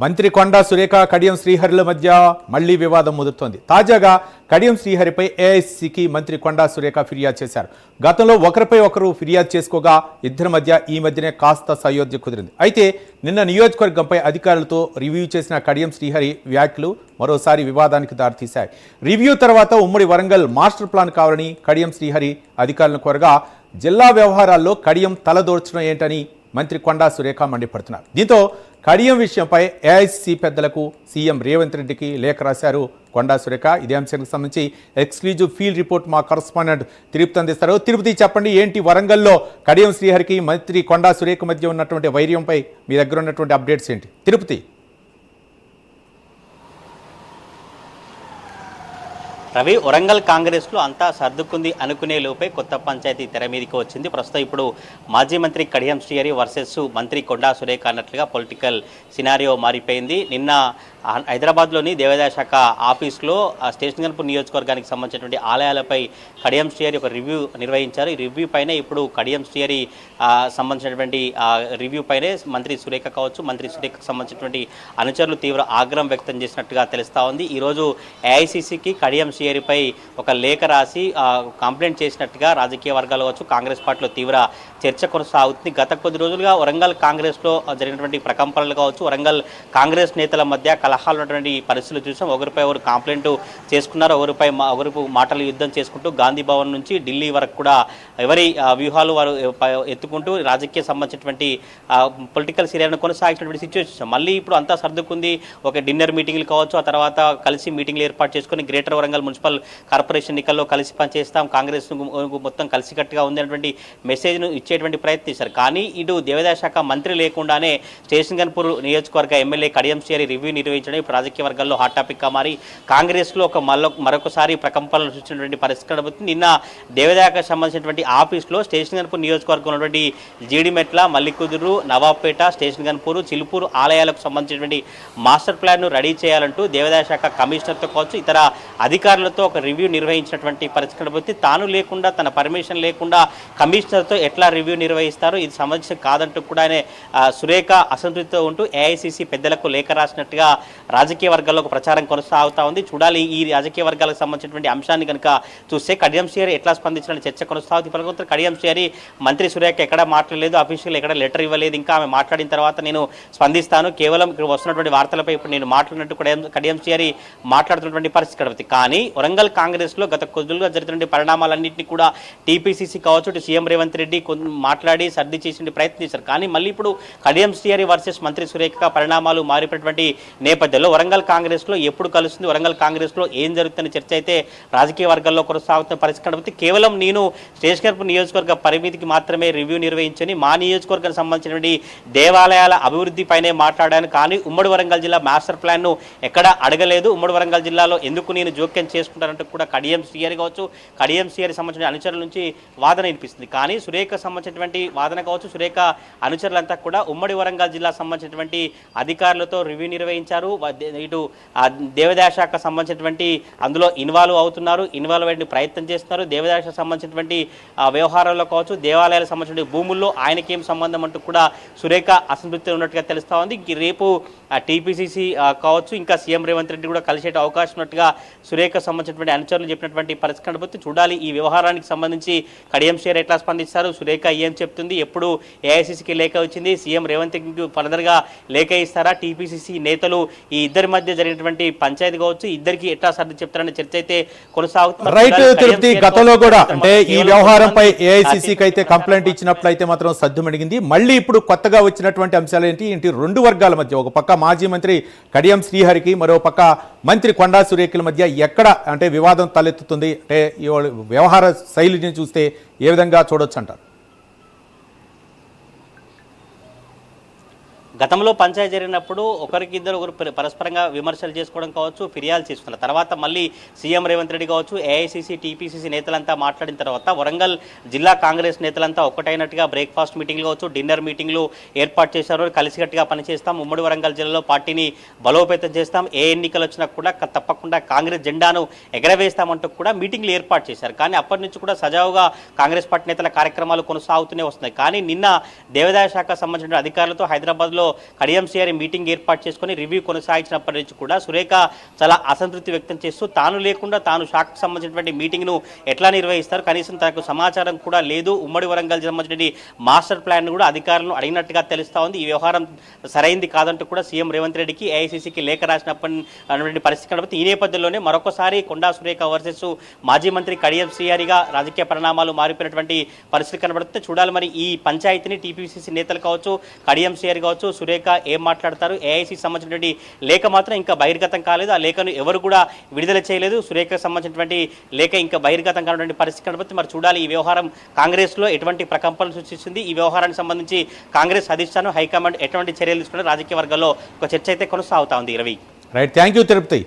మంత్రి కొండా సురేఖ కడియం శ్రీహరిల మధ్య మళ్లీ వివాదం ముదురుతోంది. తాజాగా కడియం శ్రీహరిపై ఏఐసీసీకి మంత్రి కొండా సురేఖ ఫిర్యాదు చేశారు. గతంలో ఒకరిపై ఒకరు ఫిర్యాదు చేసుకోగా ఇద్దరి మధ్య ఈ మధ్యనే కాస్త సయోధ్య కుదిరింది. అయితే నిన్న నియోజకవర్గంపై అధికారులతో రివ్యూ చేసిన కడియం శ్రీహరి వ్యాఖ్యలు మరోసారి వివాదానికి దారితీశాయి. రివ్యూ తర్వాత ఉమ్మడి వరంగల్ మాస్టర్ ప్లాన్ కావాలని కడియం శ్రీహరి అధికారులను కోరగా జిల్లా వ్యవహారాల్లో కడియం తలదోర్చడం ఏంటని మంత్రి కొండా సురేఖ మండిపడుతున్నారు. దీంతో కడియం విషయంపై ఏఐసీసీ పెద్దలకు సీఎం రేవంత్ రెడ్డికి లేఖ రాశారు కొండా సురేఖ. ఇదే అంశానికి సంబంధించి ఎక్స్క్లూజివ్ ఫీల్డ్ రిపోర్ట్ మా కరస్పాండెంట్ తిరుపతి అందిస్తారు. తిరుపతి, చెప్పండి, ఏంటి వరంగల్లో కడియం శ్రీహరికి మంత్రి కొండా సురేఖ మధ్య ఉన్నటువంటి వైర్యంపై మీ దగ్గర ఉన్నటువంటి అప్డేట్స్ ఏంటి? తిరుపతి. రవి, వరంగల్ కాంగ్రెస్లో అంతా సర్దుకుంది అనుకునే లోపే కొత్త పంచాయతీ తెర మీదకి వచ్చింది. ప్రస్తుతం ఇప్పుడు మాజీ మంత్రి కడియం శ్రీహరి వర్సెస్ మంత్రి కొండా సురేఖ అన్నట్లుగా పొలిటికల్ సినారియో మారిపోయింది. నిన్న హైదరాబాద్లోని దేవాదాయ శాఖ ఆఫీస్లో స్టేషన్ గన్పూర్ నియోజకవర్గానికి సంబంధించినటువంటి ఆలయాలపై కడియం శ్రీహరి ఒక రివ్యూ నిర్వహించారు. ఈ రివ్యూ పైనే ఇప్పుడు కడియం శ్రీహరి సంబంధించినటువంటి రివ్యూ పైనే మంత్రి సురేఖ కావచ్చు, మంత్రి సురేఖకు సంబంధించినటువంటి అనుచరులు తీవ్ర ఆగ్రహం వ్యక్తం చేసినట్టుగా తెలుస్తూ ఉంది. ఈరోజు ఏఐసీసీకి కడియం శ్రీహరిపై ఒక లేఖ రాసి కంప్లైంట్ చేసినట్టుగా రాజకీయ వర్గాలు కావచ్చు, కాంగ్రెస్ పార్టీలో తీవ్ర చర్చ కొనసాగుతుంది. గత కొద్ది రోజులుగా వరంగల్ కాంగ్రెస్లో జరిగినటువంటి ప్రకంపనలు కావచ్చు, వరంగల్ కాంగ్రెస్ నేతల మధ్య కలహాలు ఉన్నటువంటి పరిస్థితులు చూసాం. ఒకరిపై ఒకరు కంప్లైంట్ చేసుకున్నారు, ఒకరిపై మాటలు యుద్ధం చేసుకుంటూ గాంధీ భవన్ నుంచి ఢిల్లీ వరకు కూడా ఎవరి వ్యూహాలు వారు ఎత్తుకుంటూ రాజకీయ సంబంధించినటువంటి పొలిటికల్ సీరియల్ను కొనసాగించినటువంటి సిచ్యువేషన్. మళ్ళీ ఇప్పుడు అంతా సర్దుకుంది. ఒక డిన్నర్ మీటింగ్లు కావచ్చు, ఆ తర్వాత కలిసి మీటింగ్లు ఏర్పాటు చేసుకుని గ్రేటర్ వరంగల్ మున్సిపల్ కార్పొరేషన్ ఎన్నికల్లో కలిసి పనిచేస్తాం, కాంగ్రెస్ మొత్తం కలిసికట్టుగా ఉంది అనేటువంటి మెసేజ్ను ఇచ్చేటువంటి ప్రయత్నిస్తారు. కానీ ఇటు దేవాదాయ శాఖ మంత్రి లేకుండానే స్టేషన్ గన్పూర్ నియోజకవర్గ ఎమ్మెల్యే కడియం శ్రీహరి రివ్యూ నిర్వహించడం ఇప్పుడు రాజకీయ వర్గాల్లో హాట్ టాపిక్గా మారి కాంగ్రెస్లో మరొకసారి ప్రకంపనలు సృష్టించినటువంటి పరిస్థితి కనబడుతుంది. నిన్న దేవాదాయకు సంబంధించినటువంటి ఆఫీస్లో స్టేషన్ గన్పూర్ నియోజకవర్గం ఉన్నటువంటి జీడిమెట్ల, మల్లికుదురు, నవాబ్పేట, స్టేషన్ గన్పూర్, చిలుపూరు ఆలయాలకు సంబంధించినటువంటి మాస్టర్ ప్లాన్ను రెడీ చేయాలంటూ దేవాదాయ శాఖ కమిషనర్తో కావచ్చు, ఇతర అధికారులతో ఒక రివ్యూ నిర్వహించినటువంటి పరిస్థితి కనబడుతుంది. తాను లేకుండా, తన పర్మిషన్ లేకుండా కమిషనర్తో ఎట్లా రివ్యూ నిర్వహిస్తారో ఇది సంబంధించి కాదంటూ కూడా ఆయన సురేఖ అసంతృప్తితో ఉంటూ ఏఐసీసీ పెద్దలకు లేఖ రాసినట్టుగా రాజకీయ వర్గాల్లో ఒక ప్రచారం కొనసాగుతూ ఉంది. చూడాలి ఈ రాజకీయ వర్గాలకు సంబంధించినటువంటి అంశాన్ని కనుక చూస్తే కడియం శ్రీహరి ఎట్లా స్పందించిన చర్చ కొనసాగుతుంది. కడియం శ్రీహరి మంత్రి సురేఖ ఎక్కడ మాట్లాడలేదు, అఫీషియల్ ఎక్కడ లెటర్ ఇవ్వలేదు, ఇంకా ఆమె మాట్లాడిన తర్వాత నేను స్పందిస్తాను, కేవలం ఇక్కడ వస్తున్నటువంటి వార్తలపై ఇప్పుడు నేను మాట్లాడినట్టు కడియం శ్రీహరి మాట్లాడుతున్నటువంటి పరిస్థితి కనబడుతుంది. కానీ వరంగల్ కాంగ్రెస్లో గత కొద్దిగా జరుగుతున్న పరిణామాలన్నింటినీ కూడా టీపీసీసీ కావచ్చు, ఇటు సీఎం రేవంత్ రెడ్డి మాట్లాడి సర్ది చేసి ప్రయత్నించారు. కానీ మళ్ళీ ఇప్పుడు కడియం శ్రీహరి వర్సెస్ మంత్రి సురేఖ పరిణామాలు మారినటువంటి నేపథ్యంలో వరంగల్ కాంగ్రెస్లో ఎప్పుడు కలుస్తుంది, వరంగల్ కాంగ్రెస్లో ఏం జరుగుతున్న చర్చ అయితే రాజకీయ వర్గాల్లో కొనసాగుతున్న పరిస్థితి కనబడుతుంది. కేవలం నేను స్టేషన్ గన్పూర్ నియోజకవర్గ పరిమితికి మాత్రమే రివ్యూ నిర్వహించని మా నియోజకవర్గానికి సంబంధించినటువంటి దేవాలయాల అభివృద్ధి పైనే మాట్లాడాను. కానీ ఉమ్మడి వరంగల్ జిల్లా మాస్టర్ ప్లాన్ను ఎక్కడ అడగలేదు. ఉమ్మడి వరంగల్ జిల్లాలో ఎందుకు నేను జోక్యం చేసుకుంటానంటూ కూడా కడియం శ్రీహరి కావచ్చు, కడియం శ్రీహరి సంబంధించిన అనుచరుల నుంచి వాదన వినిపిస్తుంది. కానీ సురేఖ సంబంధించినటువంటి వాదన కావచ్చు, సురేఖ అనుచరులంతా కూడా ఉమ్మడి వరంగల్ జిల్లా సంబంధించినటువంటి అధికారులతో రివ్యూ నిర్వహించారు. ఇటు దేవాదాయ శాఖ సంబంధించినటువంటి అందులో ఇన్వాల్వ్ అవుతున్నారు, ఇన్వాల్వ్ అయ్యే ప్రయత్నం చేస్తున్నారు. దేవాదాయ శాఖ సంబంధించినటువంటి వ్యవహారాల్లో కావచ్చు, దేవాలయాలకు సంబంధించిన భూముల్లో ఆయనకేం సంబంధం అంటూ కూడా సురేఖ అసంతృప్తి ఉన్నట్టుగా తెలుస్తూ ఉంది. రేపు టీపీసీసీ కావచ్చు, ఇంకా సీఎం రేవంత్ రెడ్డి కూడా కలిసే అవకాశం ఉన్నట్టుగా సురేఖ సంబంధించినటువంటి అనుచరులు చెప్పినటువంటి పరిస్థితి కనబడుతుంది. చూడాలి ఈ వ్యవహారానికి సంబంధించి కడియం శ్రీహరి ఎట్లా స్పందిస్తారు, సురేఖ ఏం చెప్తుంది, ఎప్పుడు ఏఐసీసీకి లేఖ వచ్చింది, సీఎం రేవంత్ రెడ్డికి ఫర్దర్గా లేఖ ఇస్తారా, టీపీసీసీ నేతలు ఈ ఇద్దరి మధ్య జరిగినటువంటి పంచాయతీ కావచ్చు, ఇద్దరికి ఎట్లా సర్ది చెప్తారనే చర్చ అయితే కొనసాగుతుంది. రైట్ తిరుపతి, గతంలో కూడా అంటే ఈ వ్యవహారంపై ఏఐసీసీకి అయితే కంప్లైంట్ ఇచ్చినట్లయితే మాత్రం సద్దుమణిగింది. మళ్ళీ ఇప్పుడు కొత్తగా వచ్చినటువంటి అంశాలు ఏంటి రెండు వర్గాల మధ్య, ఒక పక్క మాజీ మంత్రి కడియం శ్రీహరికి, మరో పక్క మంత్రి కొండా సురేఖల మధ్య ఎక్కడ అంటే వివాదం తలెత్తుతుంది, అంటే వ్యవహార శైలిని చూస్తే ఏ విధంగా చూడొచ్చు అంటారు? గతంలో పంచాయతీ జరిగినప్పుడు ఒకరికిద్దరు పరస్పరంగా విమర్శలు చేసుకోవడం కావచ్చు, ఫిర్యాదు చేసుకున్నారు. తర్వాత మళ్ళీ సీఎం రేవంత్ రెడ్డి కావచ్చు, ఏఐసీసీ, టీపీసీసీ నేతలంతా మాట్లాడిన తర్వాత వరంగల్ జిల్లా కాంగ్రెస్ నేతలంతా ఒక్కటైనట్టుగా బ్రేక్ఫాస్ట్ మీటింగ్లు కావచ్చు, డిన్నర్ మీటింగ్లు ఏర్పాటు చేశారు. కలిసికట్టుగా పనిచేస్తాం, ఉమ్మడి వరంగల్ జిల్లాలో పార్టీని బలోపేతం చేస్తాం, ఏ ఎన్నికలు వచ్చినా కూడా తప్పకుండా కాంగ్రెస్ జెండాను ఎగరవేస్తామంటూ కూడా మీటింగ్లు ఏర్పాటు చేశారు. కానీ అప్పటి నుంచి కూడా సజావుగా కాంగ్రెస్ పార్టీ నేతల కార్యక్రమాలు కొనసాగుతూనే వస్తున్నాయి. కానీ నిన్న దేవాదాయ శాఖ సంబంధించిన అధికారులతో హైదరాబాద్లో నేపథ్యంలో కడియం శ్రీహరి మీటింగ్ ఏర్పాటు చేసుకుని రివ్యూ కొనసాగించినప్పటి నుంచి కూడా సురేఖ చాలా అసంతృప్తి వ్యక్తం చేస్తూ తాను లేకుండా తాను శాఖకు సంబంధించినటువంటి మీటింగ్ను ఎట్లా నిర్వహిస్తారు, కనీసం తనకు సమాచారం కూడా లేదు, ఉమ్మడి వరంగల్ సంబంధించిన మాస్టర్ ప్లాన్ కూడా అధికారులను అడిగినట్టుగా తెలుస్తా ఉంది. ఈ వ్యవహారం సరైంది కాదంటూ కూడా సీఎం రేవంత్ రెడ్డికి ఏఐసీసీకి లేఖ రాసినటువంటి పరిస్థితి కనబడుతుంది. ఈ నేపథ్యంలోనే మరొకసారి కొండా సురేఖ వర్సెస్ మాజీ మంత్రి కడియం శ్రీహరిగా రాజకీయ పరిణామాలు మారిపోయినటువంటి పరిస్థితి కనబడుతుంది. చూడాలి మరి ఈ పంచాయతీని టీపీసీసీ నేతలు కావచ్చు, కడియం శ్రీహరి కావచ్చు, సురేఖ ఏం మాట్లాడతారు. ఏఐసీకి సంబంధించినటువంటి లేఖ మాత్రం ఇంకా బహిర్గతం కాలేదు. ఆ లేఖను ఎవరు కూడా విడుదల చేయలేదు. సురేఖకు సంబంధించినటువంటి లేఖ ఇంకా బహిర్గతం కానటువంటి పరిస్థితి కనబడుతుంది. మరి చూడాలి ఈ వ్యవహారం కాంగ్రెస్లో ఎటువంటి ప్రకంపనలు సృష్టిస్తుంది, ఈ వ్యవహారానికి సంబంధించి కాంగ్రెస్ అధిష్టానం హైకమాండ్ ఎటువంటి చర్యలు తీసుకుని రాజకీయ వర్గాల్లో ఒక చర్చ అయితే కొనసాగుతా ఉంది. Ravi, right, thank you Tirupati.